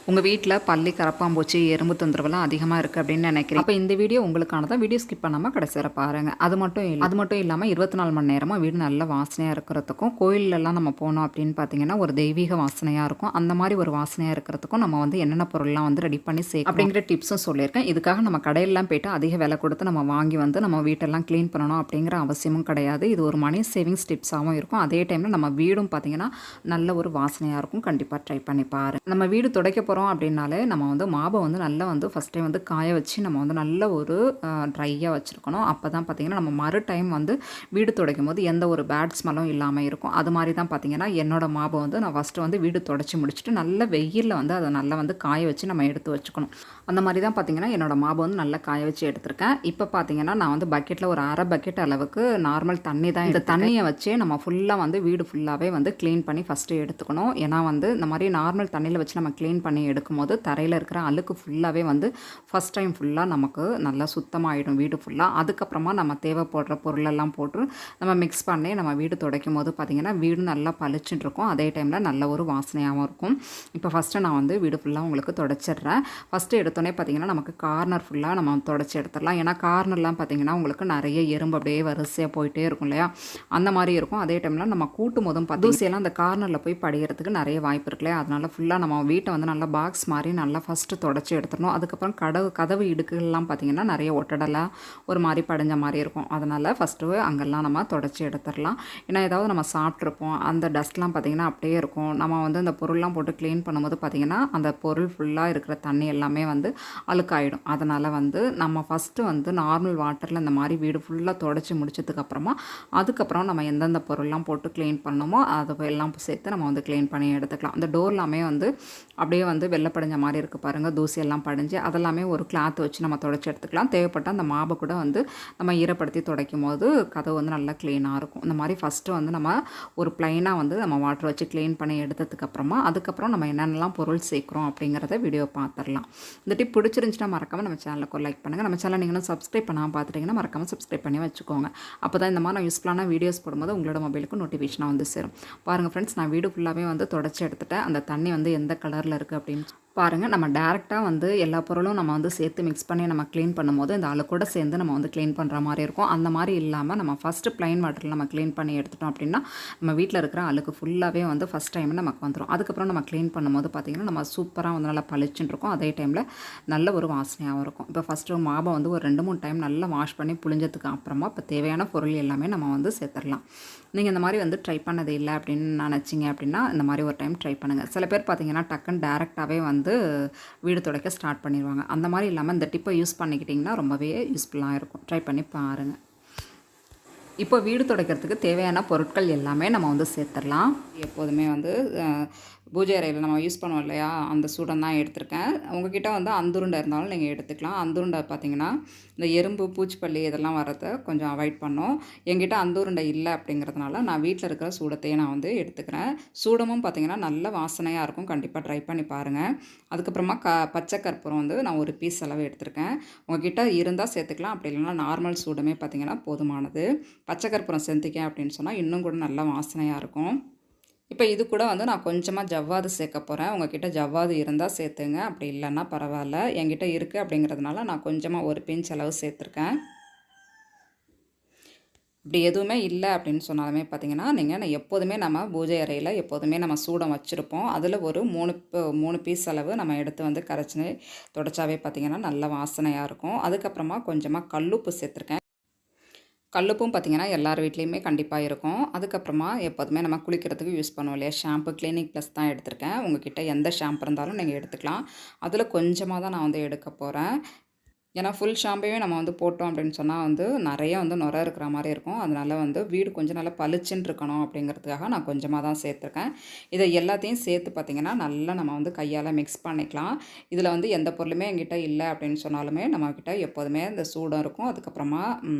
உங்கள் வீட்டில் பல்லி, கரப்பாம்பூச்சி, எறும்பு தொந்தரவுலாம் அதிகமாக இருக்குது அப்படின்னு நினைக்கிறேன். அப்போ இந்த வீடியோ உங்களுக்கானதான். வீடியோ ஸ்கிப் பண்ணாமல் கடைசி வரை பாருங்கள். அது மட்டும் இல்லாமல் 24 மணி நேரமாக வீடு நல்ல வாசனையாக இருக்கிறதுக்கும், கோயிலெல்லாம் நம்ம போனோம் அப்படின்னு பார்த்தீங்கன்னா ஒரு தெய்வீக வாசனையாக இருக்கும். அந்த மாதிரி ஒரு வாசனையாக இருக்கிறதுக்கும் நம்ம வந்து என்னென்ன பொருள்லாம் வந்து ரெடி பண்ணி சேர்க்கணும் அப்படிங்கிற டிப்ஸும் சொல்லியிருக்கேன். இதுக்காக நம்ம கடையிலலாம் போய்ட்டு அதிக விலை கொடுத்து நம்ம வாங்கி வந்து நம்ம வீட்டெல்லாம் க்ளீன் பண்ணணும் அப்படிங்கிற அவசியமும் கிடையாது. இது ஒரு மணி சேவிங்ஸ் டிப்ஸாகவும் இருக்கும். அதே டைமில் நம்ம வீடும் பார்த்திங்கன்னா நல்ல ஒரு வாசனையாக இருக்கும். கண்டிப்பாக ட்ரை பண்ணி பாருங்கள். நம்ம வீடு துடைக்க போகிறோம் அப்படின்னாலே நம்ம வந்து மாவை வந்து நல்லா வந்து ஃபஸ்ட் டைம் வந்து காய வச்சு நம்ம வந்து நல்ல ஒரு ட்ரையாக வச்சுருக்கணும். அப்போ தான் பார்த்திங்கன்னா நம்ம மறு டைம் வந்து வீடு துடைக்கும் போது எந்த ஒரு பேட் ஸ்மெல்லும் இல்லாமல் இருக்கும். அது மாதிரி தான் பார்த்திங்கன்னா என்னோடய மாவை வந்து நான் ஃபஸ்ட்டு வந்து வீடு துடைச்சி முடிச்சுட்டு நல்ல வெயிலில் வந்து அதை நல்லா வந்து காய வச்சு நம்ம எடுத்து வச்சுக்கணும். அந்த மாதிரி தான் பார்த்திங்கன்னா என்னோடய மாவை வந்து நல்லா காய வச்சு எடுத்திருக்கேன். இப்போ பார்த்திங்கன்னா நான் வந்து பக்கெட்டில் ஒரு அரை பக்கெட் அளவுக்கு நார்மல் தண்ணி தான். இந்த தண்ணியை வச்சே நம்ம ஃபுல்லாக வந்து வீடு ஃபுல்லாகவே வந்து க்ளீன் பண்ணி ஃபஸ்ட்டு எடுத்துக்கணும். ஏன்னா வந்து இந்த மாதிரி நார்மல் தண்ணியில் வச்சு நம்ம க்ளீன் பண்ணி எடுக்கும்போது தரையில் இருக்கிற அழுக்கு ஃபுல்லாகவே வந்து ஃபஸ்ட் டைம் ஃபுல்லாக நமக்கு நல்லா சுத்தமாகிடும் வீடு ஃபுல்லாக. அதுக்கப்புறமா நம்ம தேவைப்படுற பொருளெல்லாம் போட்டு நம்ம மிக்ஸ் பண்ணி நம்ம வீடு துடைக்கும் போது பார்த்திங்கன்னா வீடு நல்லா பளிச்சுட்டு இருக்கும். அதே டைமில் நல்ல ஒரு வாசனையாகவும் இருக்கும். இப்போ ஃபஸ்ட்டு நான் வந்து வீடு ஃபுல்லாக உங்களுக்கு துடைச்சிட்றேன். ஃபஸ்ட்டு எடுத்தோடனே பார்த்திங்கன்னா நமக்கு கார்னர் ஃபுல்லாக நம்ம துடைச்சி எடுத்துடலாம். ஏன்னா கார்னர்லாம் பார்த்திங்கன்னா உங்களுக்கு நிறைய எறும்பு அப்படியே வரிசையாக போயிட்டே இருக்கும் இல்லையா, அந்த மாதிரி இருக்கும். அதே டைமில் நம்ம கூட்டும் போதும் தூசியெல்லாம் அந்த கார்னரில் போய் படிகிறதுக்கு நிறைய வாய்ப்பு இருக்கு இல்லையா. அதனால் ஃபுல்லாக நம்ம வீட்டை வந்து நல்லா பாக்ஸ் மாதிரி நல்லா ஃபஸ்ட்டு தொடச்சி எடுத்துடணும். அதுக்கப்புறம் கதவு இடுக்குகள்லாம் பார்த்திங்கன்னா நிறைய ஒட்டடலாக ஒரு மாதிரி படிஞ்ச மாதிரி இருக்கும். அதனால் ஃபஸ்ட்டு அங்கெல்லாம் நம்ம தொடச்சி எடுத்துடலாம். ஏன்னா ஏதாவது நம்ம சாப்பிட்ருப்போம், அந்த டஸ்ட்லாம் பார்த்திங்கன்னா அப்படியே இருக்கும். நம்ம வந்து அந்த பொருள்லாம் போட்டு க்ளீன் பண்ணும்போது பார்த்திங்கன்னா அந்த பொருள் ஃபுல்லாக இருக்கிற தண்ணி எல்லாமே வந்து அழுக்காயிடும். அதனால் வந்து நம்ம ஃபஸ்ட்டு வந்து நார்மல் வாட்டரில் இந்த மாதிரி வீடு ஃபுல்லாக தொடச்சி முடிச்சதுக்கப்புறமா அதுக்கப்புறம் நம்ம எந்தெந்த பொருள்லாம் போட்டு க்ளீன் பண்ணணுமோ அதை எல்லாம் சேர்த்து நம்ம வந்து க்ளீன் பண்ணி எடுத்துக்கலாம். அந்த டோர்லாமே வந்து அப்படியே வந்து வெள்ளை படிஞ்ச மாதிரி இருக்குது பாருங்கள், தூசியெல்லாம் படிஞ்சு அதெல்லாமே ஒரு கிளாத் வச்சு நம்ம துடைச்சி எடுத்துக்கலாம். தேவைப்பட்ட அந்த மாவை கூட வந்து நம்ம ஈரப்படுத்தி துடைக்கும் போது கதவு வந்து நல்லா க்ளீனாக இருக்கும். இந்த மாதிரி ஃபஸ்ட்டு வந்து நம்ம ஒரு ப்ளைனாக வந்து நம்ம வாட்டர் வச்சு க்ளீன் பண்ணி எடுத்ததுக்கப்புறமா அதுக்கப்புறம் நம்ம என்னென்னலாம் பொருள் சேர்க்குறோம் அப்படிங்கிறத வீடியோ பார்த்துடலாம். இந்த டிப் பிடிச்சிருந்துச்சுன்னா மறக்காமல் நம்ம சேனலுக்கு லைக் பண்ணுங்கள். நம்ம சேனல் நீங்களும் சப்ஸ்கிரைப் பண்ணாமல் பார்த்துட்டிங்கன்னா மறக்காமல் சப்ஸ்கிரைப் பண்ணி வச்சுக்கோங்க. அப்போ தான் இந்த மாதிரி நான் யூஸ்ஃபுல்லான வீடியோஸ் போடும்போது உங்களோட மொபைலுக்கு நோட்டிஃபிகேஷனாக வந்து சேரும். பாருங்கள் ஃப்ரெண்ட்ஸ், நான் வீடு ஃபுல்லாகவே வந்து தொடச்சி எடுத்துட்டேன். அந்த தண்ணி வந்து எந்த கலரில் இருக்குது அப்படின்னு பாருங்கள். நம்ம டேரெக்டாக வந்து எல்லா பொருளும் நம்ம வந்து சேர்த்து மிக்ஸ் பண்ணி நம்ம க்ளீன் பண்ணும்போது இந்த அழுக்கூட சேர்ந்து நம்ம வந்து க்ளீன் பண்ணுற மாதிரி இருக்கும். அந்த மாதிரி இல்லாமல் நம்ம ஃபஸ்ட்டு ப்ளைன் வாட்டரில் நம்ம க்ளீன் பண்ணி எடுத்துட்டோம் அப்படின்னா நம்ம வீட்டில் இருக்கிற அழுக்கு ஃபுல்லாகவே வந்து ஃபஸ்ட் டைம் நமக்கு வந்துடும். அதுக்கப்புறம் நம்ம க்ளீன் பண்ணும்போது பார்த்திங்கன்னா நம்ம சூப்பராக வந்து நல்லா பளிச்சுன்னு இருக்கும். அதே டைமில் நல்ல ஒரு வாசனையாகவும் இருக்கும். இப்போ ஃபஸ்ட்டு மாவை வந்து ஒரு 2-3 டைம் நல்லா வாஷ் பண்ணி புழிஞ்சதுக்கு அப்புறமா இப்போ தேவையான பொருள் எல்லாமே நம்ம வந்து சேர்த்துடலாம். நீங்கள் இந்த மாதிரி வந்து ட்ரை பண்ணது இல்லை அப்படின்னு நினச்சிங்க அப்படின்னா இந்த மாதிரி ஒரு டைம் ட்ரை பண்ணுங்கள். சில பேர் பார்த்திங்கன்னா டக்குன்னு டேரெக்டாகவே வந்து வீடு துடைக்க ஸ்டார்ட் பண்ணிடுவாங்க. அந்த மாதிரி இல்லாமல் இந்த டிப்பை யூஸ் பண்ணிக்கிட்டிங்கன்னா ரொம்பவே யூஸ்ஃபுல்லாக இருக்கும். ட்ரை பண்ணி பாருங்கள். இப்போ வீடு துடைக்கிறதுக்கு தேவையான பொருட்கள் எல்லாமே நம்ம வந்து சேர்த்துடலாம். எப்போதுமே வந்து பூஜை அறையில் நம்ம யூஸ் பண்ணுவோம் இல்லையா, அந்த சூடம் தான் எடுத்திருக்கேன். உங்ககிட்ட வந்து அந்துருண்டை இருந்தாலும் நீங்கள் எடுத்துக்கலாம். அந்துருண்டை பார்த்திங்கன்னா இந்த எறும்பு, பூச்சிப்பள்ளி இதெல்லாம் வரதை கொஞ்சம் அவாய்ட் பண்ணோம். என்கிட்ட அந்துருண்டை இல்லை அப்படிங்கிறதுனால நான் வீட்டில் இருக்கிற சூடத்தையே நான் வந்து எடுத்துக்கிறேன். சூடமும் பார்த்திங்கன்னா நல்ல வாசனையாக இருக்கும். கண்டிப்பாக ட்ரை பண்ணி பாருங்கள். அதுக்கப்புறமா பச்சை கற்பூரம் வந்து நான் ஒரு பீஸ் அளவு எடுத்திருக்கேன். உங்ககிட்ட இருந்தால் சேர்த்துக்கலாம், அப்படி இல்லைன்னா நார்மல் சூடமே பார்த்திங்கன்னா போதுமானது. பச்சை கற்பூரம் செஞ்சுக்கேன் அப்படின்னு சொன்னால் இன்னும் கூட நல்ல வாசனையாக இருக்கும். இப்போ இது கூட வந்து நான் கொஞ்சமாக ஜவ்வாது சேர்க்க போகிறேன். உங்ககிட்ட ஜவ்வாது இருந்தால் சேர்த்துங்க, அப்படி இல்லைன்னா பரவாயில்ல. என்கிட்ட இருக்குது அப்படிங்கிறதுனால நான் கொஞ்சமாக ஒரு பிஞ்ச் அளவு சேர்த்துருக்கேன். இப்படி எதுவுமே இல்லை அப்படின்னு சொன்னாலுமே பார்த்திங்கன்னா நீங்கள் எப்போதுமே நம்ம பூஜை அறையில் எப்போதுமே நம்ம சூடம் வச்சுருப்போம். அதில் ஒரு 3 பீஸ் அளவு நம்ம எடுத்து வந்து கரைச்சி தொடச்சாவே பார்த்திங்கன்னா நல்ல வாசனையாக இருக்கும். அதுக்கப்புறமா கொஞ்சமாக கல்லுப்பு சேர்த்துருக்கேன். கல்லுப்பும் பார்த்திங்கன்னா எல்லார் வீட்லேயுமே கண்டிப்பாக இருக்கும். அதுக்கப்புறமா எப்போதுமே நம்ம குளிக்கிறதுக்கு யூஸ் பண்ணுவோம் இல்லையா, ஷாம்பு கிளினிக் ப்ளஸ் தான் எடுத்திருக்கேன். உங்கள்கிட்ட எந்த ஷாம்பு இருந்தாலும் நீங்கள் எடுத்துக்கலாம். அதில் கொஞ்சமாக தான் நான் வந்து எடுக்க போகிறேன். ஏன்னா ஃபுல் ஷாம்பையும் நம்ம வந்து போட்டோம் அப்படின்னு சொன்னால் வந்து நிறைய வந்து நுரை இருக்கிற மாதிரி இருக்கும். அதனால் வந்து வீடு கொஞ்சம் நல்லா பளிச்சுன்னு இருக்கணும் அப்படிங்கிறதுக்காக நான் கொஞ்சமாக தான் சேர்த்துருக்கேன். இதை எல்லாத்தையும் சேர்த்து பார்த்திங்கன்னா நல்லா நம்ம வந்து கையால் மிக்ஸ் பண்ணிக்கலாம். இதில் வந்து எந்த பொருளுமே என்கிட்ட இல்லை அப்படின்னு சொன்னாலுமே நம்மக்கிட்ட எப்போதுமே இந்த சூடம் இருக்கும். அதுக்கப்புறமா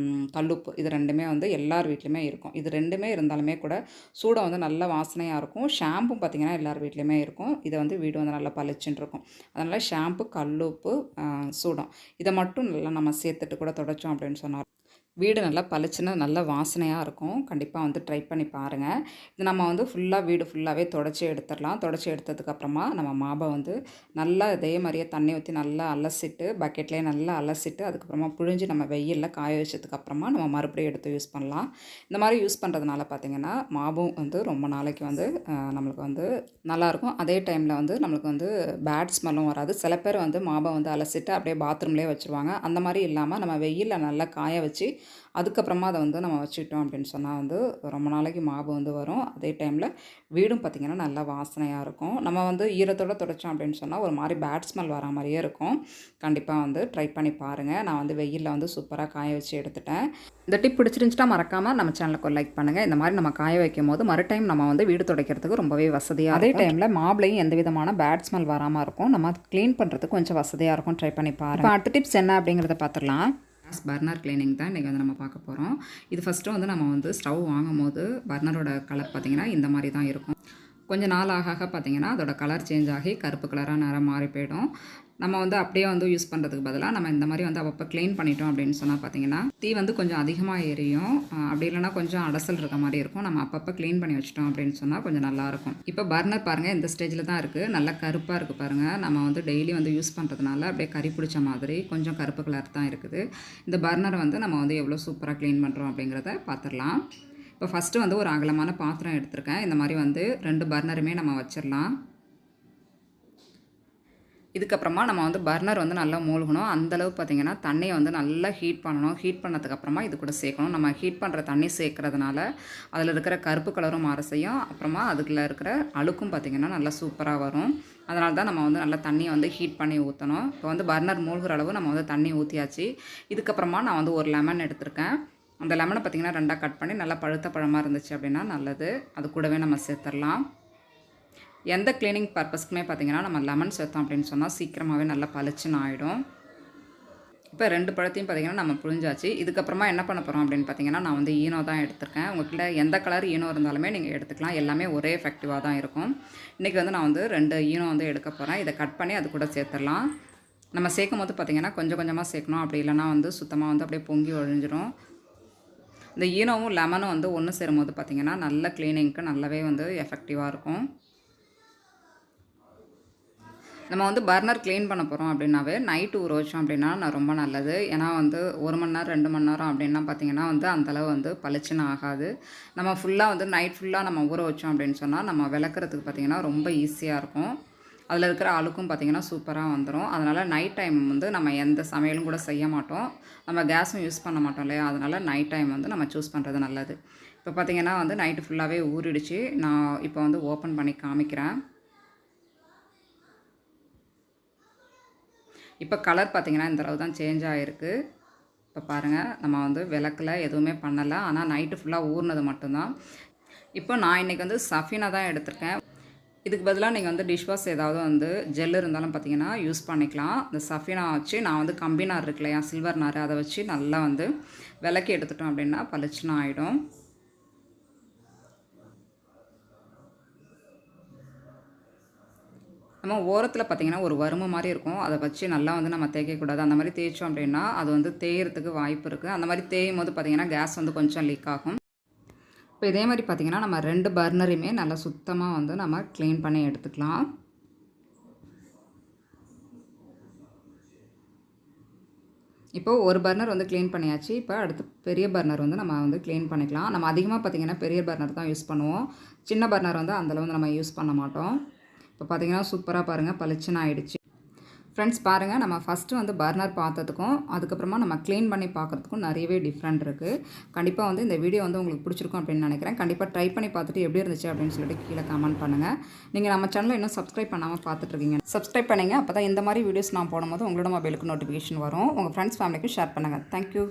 கல்லுப்பு, இது ரெண்டுமே வந்து எல்லார் வீட்லேயுமே இருக்கும். இது ரெண்டுமே இருந்தாலுமே கூட சூடம் வந்து நல்ல வாசனையாக இருக்கும். ஷாம்பும் பார்த்திங்கன்னா எல்லார் வீட்லேயுமே இருக்கும். இதை வந்து வீடு வந்து நல்லா பளிச்சுன்னு இருக்கும். அதனால் ஷாம்பு, கல்லுப்பு, சூடம் இதை மட்டும் நல்லா நம்ம சேர்த்துட்டு கூட தொடச்சோம் அப்படின்னு சொன்னால் வீடு நல்லா பளிச்சுன்னு நல்ல வாசனையாக இருக்கும். கண்டிப்பாக வந்து ட்ரை பண்ணி பாருங்கள். இது நம்ம வந்து வீடு ஃபுல்லாகவே தொடச்சி எடுத்துடலாம். தொடச்சி எடுத்ததுக்கப்புறமா நம்ம மாவை வந்து நல்லா இதே மாதிரியே தண்ணி ஊற்றி நல்லா அலசிட்டு பக்கெட்லேயே நல்லா அலசிட்டு அதுக்கப்புறமா புழிஞ்சு நம்ம வெயிலில் காய வச்சதுக்கப்புறமா நம்ம மறுபடியும் எடுத்து யூஸ் பண்ணலாம். இந்த மாதிரி யூஸ் பண்ணுறதுனால பார்த்திங்கன்னா மாவும் வந்து ரொம்ப நாளைக்கு வந்து நம்மளுக்கு வந்து நல்லாயிருக்கும். அதே டைமில் வந்து நம்மளுக்கு வந்து பேட் ஸ்மெல்லும் வராது. சில பேர் வந்து மாவை வந்து அலசிட்டு அப்படியே பாத்ரூம்லேயே வச்சுருவாங்க. அந்த மாதிரி இல்லாமல் நம்ம வெயிலில் நல்லா காய வச்சு அதுக்கப்புறமா அதை வந்து நம்ம வச்சுக்கிட்டோம் அப்படின்னு சொன்னால் வந்து ரொம்ப நாளைக்கு மாவு வந்து வரும். அதே டைமில் வீடும் பார்த்திங்கன்னா நல்லா வாசனையாக இருக்கும். நம்ம வந்து ஈரத்தோடு துடைச்சோம் அப்படின்னு சொன்னால் ஒரு மாதிரி பேட் ஸ்மெல் வர மாதிரியே இருக்கும். கண்டிப்பாக வந்து ட்ரை பண்ணி பாருங்கள். நான் வந்து வெயிலில் வந்து சூப்பராக காய வச்சு எடுத்துட்டேன். இந்த டிப் பிடிச்சிருந்துச்சுன்னா மறக்காமல் நம்ம சேனலுக்கு லைக் பண்ணுங்கள். இந்த மாதிரி நம்ம காய வைக்கும் போது மறுடைம் நம்ம வந்து வீடு துடைக்கிறதுக்கு ரொம்பவே வசதியாக, அதே டைமில் மாவுலையும் எந்த விதமான பேட் ஸ்மெல் வராமல் இருக்கும். நம்ம க்ளீன் பண்ணுறதுக்கு கொஞ்சம் வசதியாக இருக்கும். ட்ரை பண்ணி பாருங்கள். அடுத்த டிப்ஸ் என்ன அப்படிங்கிறத பார்த்துடலாம். பர்னர் கிளீனிங் தான் இன்றைக்கி வந்து நம்ம பார்க்க போகிறோம். இது ஃபஸ்ட்டு வந்து நம்ம வந்து ஸ்டவ் வாங்கும் போது பர்னரோட கலர் பார்த்திங்கன்னா இந்த மாதிரி தான் இருக்கும். கொஞ்சம் நாள் ஆக பார்த்திங்கன்னா அதோட கலர் சேஞ்ச் ஆகி கருப்பு கலராக நிறம் மாறி போயிடும். நம்ம வந்து அப்படியே வந்து யூஸ் பண்ணுறதுக்கு பதிலாக நம்ம இந்த மாதிரி வந்து அப்பப்போ க்ளீன் பண்ணிட்டோம் அப்படின்னு சொன்னால் பார்த்திங்கன்னா தீ வந்து கொஞ்சம் அதிகமாக எரியும். அப்படி இல்லைனா கொஞ்சம் அடசல் இருக்க மாதிரி இருக்கும். நம்ம அப்பப்போ க்ளீன் பண்ணி வச்சிட்டோம் அப்படின்னு சொன்னால் கொஞ்சம் நல்லாயிருக்கும். இப்போ பர்னர் பாருங்கள் இந்த ஸ்டேஜில் தான் இருக்குது. நல்லா கருப்பாக இருக்குது பாருங்கள். நம்ம வந்து டெய்லி வந்து யூஸ் பண்ணுறதுனால அப்படியே கறி பிடிச்ச மாதிரி கொஞ்சம் கருப்பு கலர் தான் இருக்குது. இந்த பர்னரை வந்து நம்ம வந்து எவ்வளோ சூப்பராக க்ளீன் பண்ணுறோம் அப்படிங்கிறத பார்த்துடலாம். இப்போ ஃபஸ்ட்டு வந்து ஒரு அகலமான பாத்திரம் எடுத்திருக்கேன். இந்த மாதிரி வந்து 2 பர்னருமே நம்ம வச்சிடலாம். இதுக்கப்புறமா நம்ம வந்து பர்னர் வந்து நல்லா மூழ்கணும். அந்தளவு பார்த்திங்கன்னா தண்ணியை வந்து நல்லா ஹீட் பண்ணணும். ஹீட் பண்ணதுக்கப்புறமா இது கூட சேர்க்கணும். நம்ம ஹீட் பண்ணுற தண்ணி சேர்க்குறதுனால அதில் இருக்கிற கருப்பு கலரும் மாற செய்யும். அப்புறமா அதுக்குள்ளே இருக்கிற அழுக்கும் பார்த்திங்கன்னா நல்லா சூப்பராக வரும். அதனால தான் நம்ம வந்து நல்லா தண்ணியை வந்து ஹீட் பண்ணி ஊற்றணும். இப்போ வந்து பர்னர் மூழ்கிற அளவு நம்ம வந்து தண்ணி ஊற்றியாச்சு. இதுக்கப்புறமா நான் வந்து ஒரு லெமன் எடுத்திருக்கேன். அந்த லெமனை பார்த்திங்கன்னா 2ஆக கட் பண்ணி நல்லா பழுத்த பழமாக இருந்துச்சு அப்படின்னா நல்லது. அது கூடவே நம்ம சேர்த்துடலாம். எந்த க்ளீனிங் பர்பஸ்க்குமே பார்த்திங்கன்னா நம்ம லெமன் சேர்த்தோம் அப்படின்னு சொன்னால் சீக்கிரமாகவே நல்லா பளிச்சுன்னு ஆகிடும். இப்போ 2 பழத்தையும் பார்த்திங்கன்னா நம்ம புழிஞ்சாச்சு. இதுக்கப்புறமா என்ன பண்ண போகிறோம் அப்படின்னு பார்த்திங்கன்னா நான் வந்து ஈனோ தான் எடுத்திருக்கேன். உங்கள்கிட்ட எந்த கலர் ஈனோ இருந்தாலுமே நீங்கள் எடுத்துக்கலாம். எல்லாமே ஒரே எஃபெக்டிவாக தான் இருக்கும். இன்றைக்கி வந்து நான் வந்து 2 ஈனோ வந்து எடுக்க போகிறேன். இதை கட் பண்ணி அது கூட சேர்த்துடலாம். நம்ம சேர்க்கும் போது பார்த்திங்கன்னா கொஞ்சம் கொஞ்சமாக சேர்க்கணும். அப்படி இல்லைனா வந்து சுத்தமாக வந்து அப்படியே பொங்கி ஒழிஞ்சிடும். இந்த ஈனோவும் லெமனும் வந்து ஒன்று சேரும்போது பார்த்திங்கன்னா நல்ல க்ளீனிங்க்கு நல்லாவே வந்து எஃபெக்டிவாக இருக்கும். நம்ம வந்து பர்னர் க்ளீன் பண்ண போகிறோம் அப்படின்னாவே நைட்டு ஊற வச்சோம் அப்படின்னா நான் ரொம்ப நல்லது. ஏன்னா வந்து 1 மணி நேரம் 2 மணி நேரம் அப்படின்னா பார்த்திங்கன்னா வந்து அந்தளவு வந்து பளிச்சுன்னு ஆகாது. நம்ம ஃபுல்லாக வந்து நைட் ஃபுல்லாக நம்ம ஊற வச்சோம் அப்படின்னு சொன்னால் நம்ம விளக்குறதுக்கு பார்த்திங்கன்னா ரொம்ப ஈஸியாக இருக்கும். அதில் இருக்கிற அழுக்கும் பார்த்திங்கன்னா சூப்பராக வந்துடும். அதனால் நைட் டைம் வந்து நம்ம எந்த சமையலும் கூட செய்ய மாட்டோம். நம்ம கேஸும் யூஸ் பண்ண மாட்டோம் இல்லையா? அதனால் நைட் டைம் வந்து நம்ம சூஸ் பண்ணுறது நல்லது. இப்போ பார்த்திங்கன்னா வந்து நைட்டு ஃபுல்லாகவே ஊறிடுச்சு. நான் இப்போ வந்து ஓப்பன் பண்ணி காமிக்கிறேன். இப்போ கலர் பார்த்திங்கன்னா இந்த அளவு தான் சேஞ்ச் ஆகிருக்கு. இப்போ பாருங்கள் நம்ம வந்து விளக்கில் எதுவுமே பண்ணலை. ஆனால் நைட்டு ஃபுல்லாக ஊறினது மட்டும்தான். இப்போ நான் இன்றைக்கி வந்து சஃபினா தான் எடுத்திருக்கேன். இதுக்கு பதிலாக நீங்கள் வந்து டிஷ்வாஷ் ஏதாவது வந்து ஜெல் இருந்தாலும் பார்த்திங்கன்னா யூஸ் பண்ணிக்கலாம். இந்த சஃபினா வச்சு நான் வந்து கம்பி நார் இருக்கு இல்லையா, சில்வர் நார், அதை வச்சு நல்லா வந்து விளக்கி எடுத்துட்டோம் அப்படின்னா பளிச்சுன்னு ஆகிடும். நம்ம ஓரத்தில் பார்த்திங்கன்னா ஒரு வறுமை மாதிரி இருக்கும். அதை வச்சு நல்லா வந்து நம்ம தேய்க்கக்கூடாது. அந்த மாதிரி தேய்ச்சோம் அப்படின்னா அது வந்து தேயறதுக்கு வாய்ப்பு இருக்குது. அந்த மாதிரி தேயும் போது பார்த்திங்கன்னா கேஸ் வந்து கொஞ்சம் லீக் ஆகும். இப்போ இதே மாதிரி பார்த்திங்கன்னா நம்ம 2 பர்னரையுமே நல்லா சுத்தமாக வந்து நம்ம க்ளீன் பண்ணி எடுத்துக்கலாம். இப்போது ஒரு பர்னர் வந்து க்ளீன் பண்ணியாச்சு. இப்போ அடுத்து பெரிய பர்னர் வந்து நம்ம வந்து க்ளீன் பண்ணிக்கலாம். நம்ம அதிகமாக பார்த்திங்கன்னா பெரிய பர்னர் தான் யூஸ் பண்ணுவோம். சின்ன பர்னர் வந்து அந்தளவு வந்து நம்ம யூஸ் பண்ண மாட்டோம். இப்போ பார்த்திங்கன்னா சூப்பராக பாருங்கள் பளிச்சுன்னு ஆகிடுச்சு. ஃப்ரெண்ட்ஸ் பாருங்கள், நம்ம ஃபஸ்ட்டு வந்து பர்னர் பார்த்ததுக்கும் அதுக்கப்புறமா நம்ம க்ளீன் பண்ணி பார்க்குறதுக்கும் நிறையவே டிஃப்ரெண்ட் இருக்குது. கண்டிப்பாக வந்து இந்த வீடியோ வந்து உங்களுக்கு பிடிச்சிருக்கும் அப்படின்னு நினைக்கிறேன். கண்டிப்பாக ட்ரை பண்ணி பார்த்துட்டு எப்படி இருந்துச்சு அப்படின்னு சொல்லிட்டு கீழே கமெண்ட் பண்ணுங்கள். நீங்கள் நம்ம சேனலை இன்னும் சப்ஸ்கிரைப் பண்ணாமல் பார்த்துட்ருக்கீங்க, சப்ஸ்கிரைப் பண்ணுங்கள். அப்போ தான் இந்த மாதிரி வீடியோஸ் நான் போடும்போது உங்களோட மொபைலுக்கு நோட்டிஃபிகேஷன் வரும். உங்கள் ஃப்ரெண்ட்ஸ் ஃபேமிலிக்கு ஷேர் பண்ணுங்கள். தேங்க்யூ.